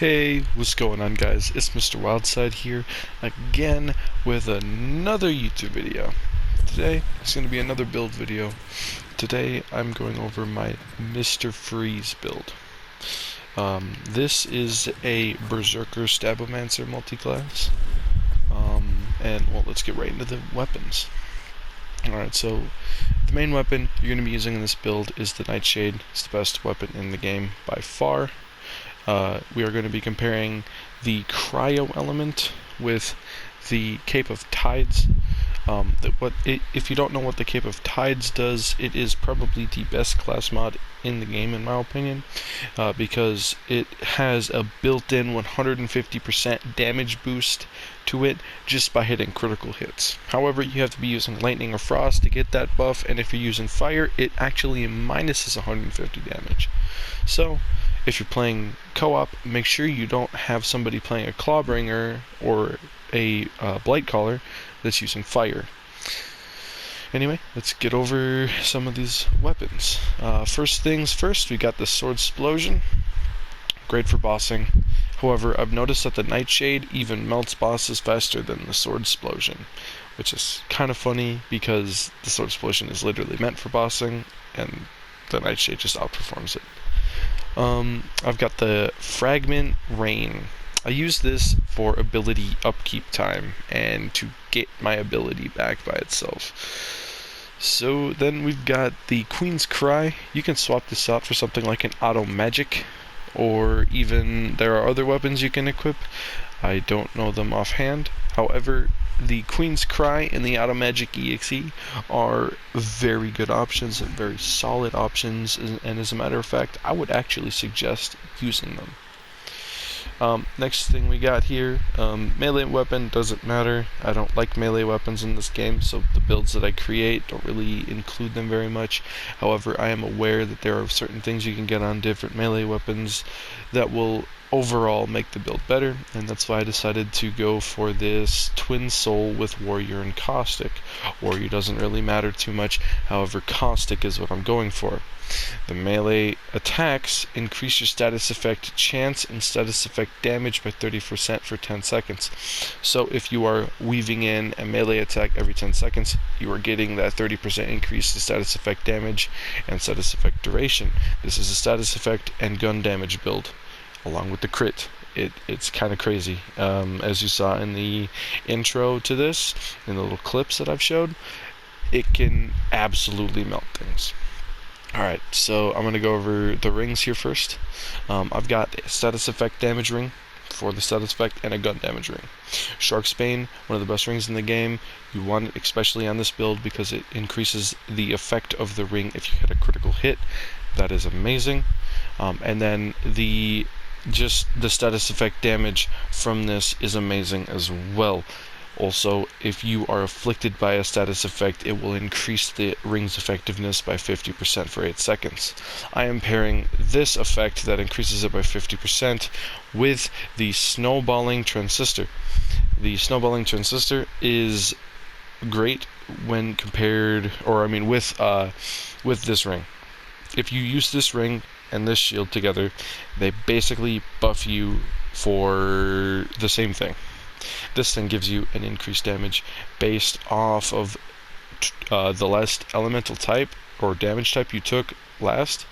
Hey, what's going on, guys? It's Mr. Wildside here again with another YouTube video. Today it's going to be another build video. Today I'm going over my Mr. Freeze build. This is a Berserker Stabomancer multi-class. And well, let's get right into the weapons. Alright, so the main weapon you're going to be using in this build is the Nightshade. It's the best weapon in the game by far. We are going to be comparing the cryo element with the Cape of Tides. If you don't know what the Cape of Tides does, it is probably the best class mod in the game, in my opinion, because it has a built-in 150% damage boost to it just by hitting critical hits. However, you have to be using lightning or frost to get that buff, and if you're using fire, it actually minuses 150 damage. So if you're playing co-op, make sure you don't have somebody playing a Clawbringer or a Blightcaller that's using fire. Anyway, let's get over some of these weapons. First things first, we got the Sword Explosion. Great for bossing. However, I've noticed that the Nightshade even melts bosses faster than the Sword Explosion, which is kind of funny because the Sword Explosion is literally meant for bossing, and the Nightshade just outperforms it. I've got the Fragment Rain. I use this for ability upkeep time and to get my ability back by itself. So then we've got the Queen's Cry. You can swap this out for something like an Auto Magic, or even there are other weapons you can equip. I don't know them offhand. However, the Queen's Cry and the Auto Magic EXE are very good options and very solid options, and as a matter of fact, I would actually suggest using them. Next thing we got here, melee weapon doesn't matter. I don't like melee weapons in this game, so the builds that I create don't really include them very much. However, I am aware that there are certain things you can get on different melee weapons that will overall make the build better, and that's why I decided to go for this Twin Soul with Warrior and Caustic. Warrior doesn't really matter too much, however Caustic is what I'm going for. The melee attacks increase your status effect chance and status effect damage by 30% for 10 seconds. So if you are weaving in a melee attack every 10 seconds, you are getting that 30% increase in status effect damage and status effect duration. This is a status effect and gun damage build, along with the crit. It's kind of crazy. As you saw in the intro to this, in the little clips that I've showed, it can absolutely melt things. Alright, so I'm going to go over the rings here first. I've got a status effect damage ring for the status effect and a gun damage ring. Shark's Bane, one of the best rings in the game. You want it especially on this build because it increases the effect of the ring if you hit a critical hit. That is amazing. And then the status effect damage from this is amazing as well. Also, if you are afflicted by a status effect, it will increase the ring's effectiveness by 50% for 8 seconds. I am pairing this effect that increases it by 50% with the Snowballing Transistor. The Snowballing Transistor is great when compared, with this ring. If you use this ring and this shield together, they basically buff you for the same thing. This thing gives you an increased damage based off of the last elemental type or damage type you took last,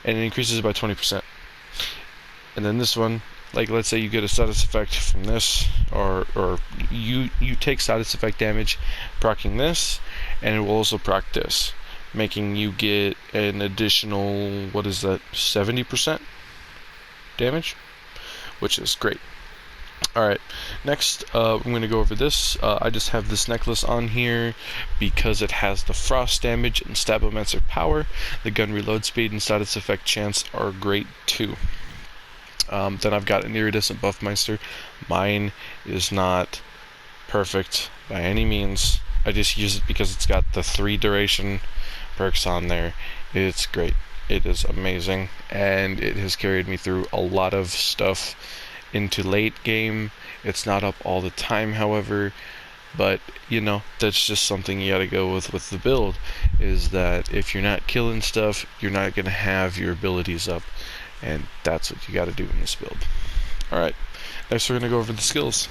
and it increases it by 20%. And then this one, like let's say you get a status effect from this, or you take status effect damage proccing this, and it will also proc this, making you get an additional, 70% damage, which is great. Alright, next I'm going to go over this. I just have this necklace on here because it has the frost damage and Stabomancer power. The gun reload speed and status effect chance are great too. Then I've got an iridescent Buffmeister. Mine is not perfect by any means. I just use it because it's got the 3 duration perks on there. It's great. It is amazing, and it has carried me through a lot of stuff into late game. It's not up all the time, however, but that's just something you gotta go with the build, is that if you're not killing stuff, you're not gonna have your abilities up, and that's what you gotta do in this build. Alright, next we're going to go over the skills.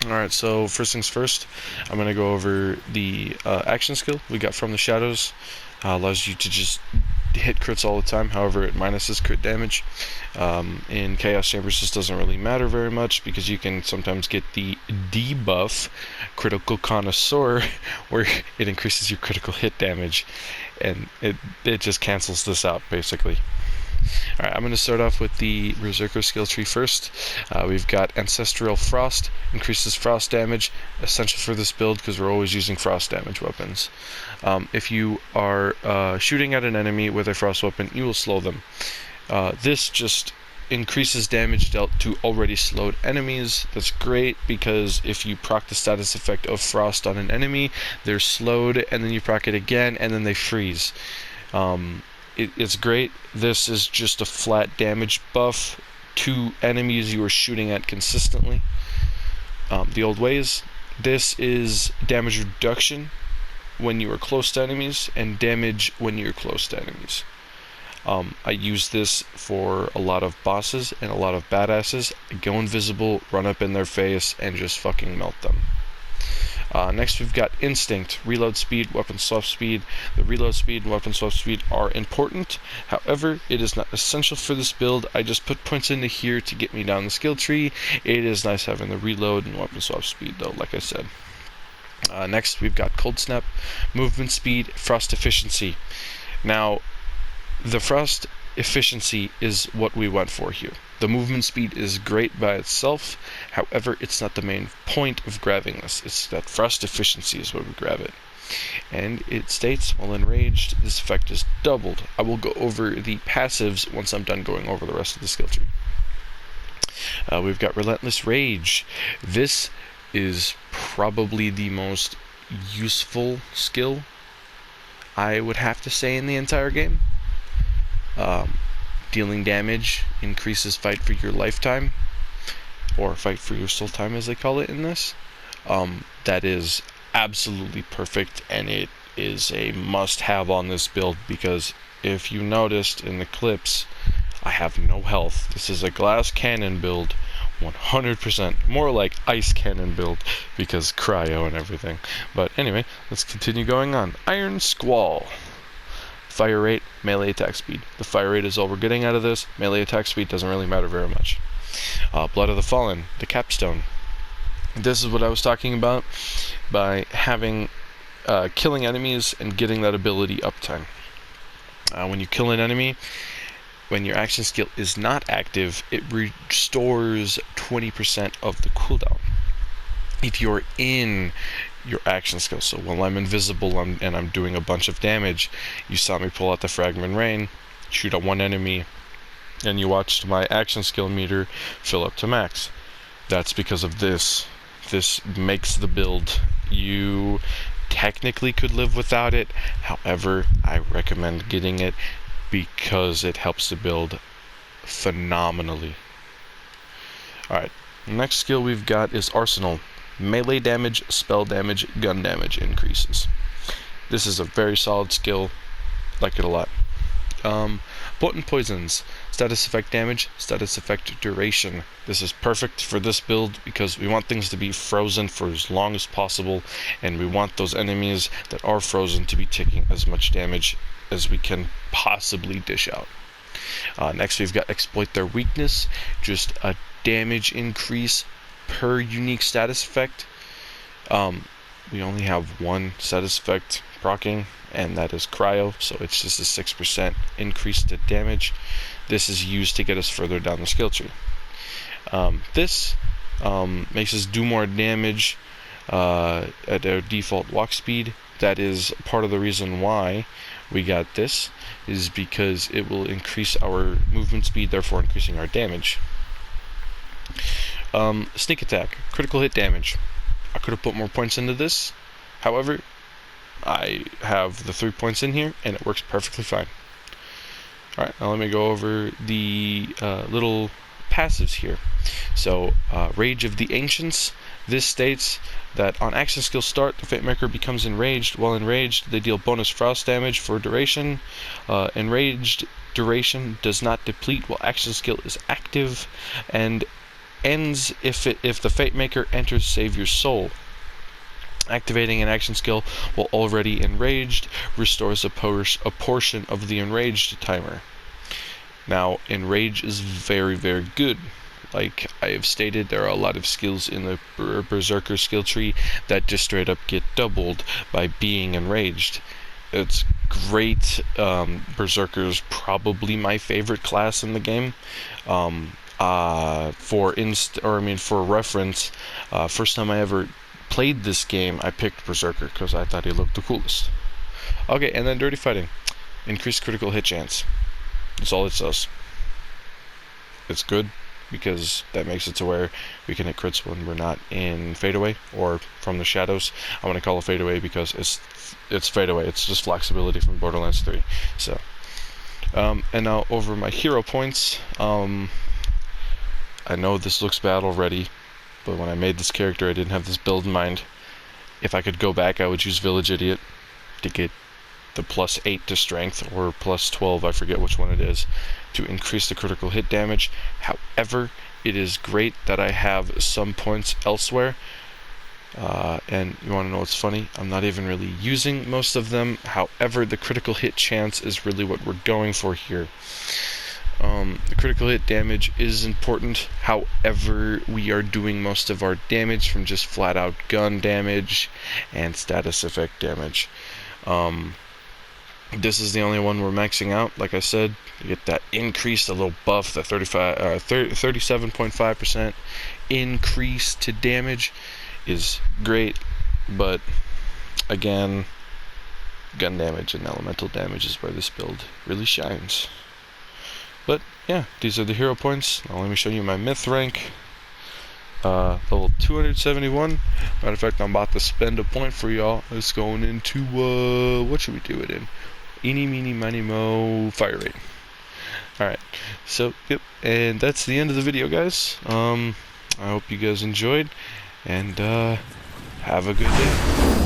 Alright, so first things first, I'm going to go over the action skill we got from the shadows. Allows you to just hit crits all the time, however it minuses crit damage. In Chaos Chambers this doesn't really matter very much because you can sometimes get the debuff Critical Connoisseur where it increases your critical hit damage, and it just cancels this out basically. Alright, I'm going to start off with the Berserker skill tree first. We've got Ancestral Frost, increases frost damage, essential for this build because we're always using frost damage weapons. If you are shooting at an enemy with a frost weapon, you will slow them. This just increases damage dealt to already slowed enemies. That's great because if you proc the status effect of frost on an enemy, they're slowed, and then you proc it again, and then they freeze. It's great. This is just a flat damage buff to enemies you are shooting at consistently. The old ways, this is damage reduction when you are close to enemies and damage when you're close to enemies. I use this for a lot of bosses and a lot of badasses. I go invisible, run up in their face, and just fucking melt them. Next we've got Instinct, reload speed, weapon swap speed. The reload speed and weapon swap speed are important, however it is not essential for this build. I just put points into here to get me down the skill tree. It is nice having the reload and weapon swap speed though, like I said. Next we've got Cold Snap, movement speed, frost efficiency. Now the frost efficiency is what we went for here. The movement speed is great by itself, however it's not the main point of grabbing this. It's that frost efficiency is what we grab it. And it states, while enraged, this effect is doubled. I will go over the passives once I'm done going over the rest of the skill tree. We've got Relentless Rage. This is probably the most useful skill, I would have to say, in the entire game. Dealing damage increases fight for your lifetime, or fight for your soul time as they call it in this. That is absolutely perfect, and it is a must-have on this build because if you noticed in the clips, I have no health. This is a glass cannon build, 100%. More like ice cannon build because cryo and everything. But anyway, let's continue going on. Iron Squall. Fire rate, melee attack speed. The fire rate is all we're getting out of this. Melee attack speed doesn't really matter very much. Blood of the Fallen, the capstone. This is what I was talking about by having killing enemies and getting that ability uptime. When you kill an enemy, when your action skill is not active, it restores 20% of the cooldown. If you're in your action skill, so while I'm invisible and I'm doing a bunch of damage, you saw me pull out the Fragment Rain, shoot at one enemy, and you watched my action skill meter fill up to max. That's because of this. This makes the build. You technically could live without it, however, I recommend getting it because it helps the build phenomenally. Alright, next skill we've got is Arsenal. Melee damage, spell damage, gun damage increases. This is a very solid skill. Like it a lot. Potent Poisons. Status effect damage, status effect duration. This is perfect for this build because we want things to be frozen for as long as possible, and we want those enemies that are frozen to be taking as much damage as we can possibly dish out. Next we've got Exploit Their Weakness. Just a damage increase per unique status effect. We only have one status effect proccing, and that is cryo, so it's just a 6% increase to damage. This is used to get us further down the skill tree. This makes us do more damage at our default walk speed. That is part of the reason why we got this, is because it will increase our movement speed, therefore increasing our damage. Sneak attack, critical hit damage. I could have put more points into this, however, I have the 3 points in here and it works perfectly fine. Alright, now let me go over the little passives here. So, Rage of the Ancients. This states that on action skill start, the Fate Maker becomes enraged. While enraged, they deal bonus frost damage for duration. Enraged duration does not deplete while action skill is active, and ends if the Fate Maker enters Save Your Soul. Activating an action skill while already enraged restores a portion of the enraged timer. Now, enrage is very, very good. Like I have stated, there are a lot of skills in the Berserker skill tree that just straight up get doubled by being enraged. It's great. Berserker's probably my favorite class in the game. For reference, first time I ever played this game, I picked Berserker because I thought he looked the coolest. Okay, and then Dirty Fighting. Increased critical hit chance. That's all it says. It's good because that makes it to where we can hit crits when we're not in fadeaway or from the shadows. I want to call it fadeaway because it's fadeaway. It's just flexibility from Borderlands 3. So, and now over my hero points. I know this looks bad already, but when I made this character, I didn't have this build in mind. If I could go back, I would use Village Idiot to get the +8 to strength, or +12, I forget which one it is, to increase the critical hit damage. However, it is great that I have some points elsewhere. And you want to know what's funny? I'm not even really using most of them. However, the critical hit chance is really what we're going for here. The critical hit damage is important. However, we are doing most of our damage from just flat out gun damage and status effect damage. This is the only one we're maxing out. Like I said, you get that increase, a little buff, the 37.5% increase to damage is great, but again, gun damage and elemental damage is where this build really shines. But yeah, these are the hero points. Now let me show you my myth rank. Level 271. Matter of fact, I'm about to spend a point for y'all. It's going into what should we do it in? Eeny, meeny, miny, mo, fire rate. Alright, so yep, and that's the end of the video, guys. I hope you guys enjoyed, and have a good day.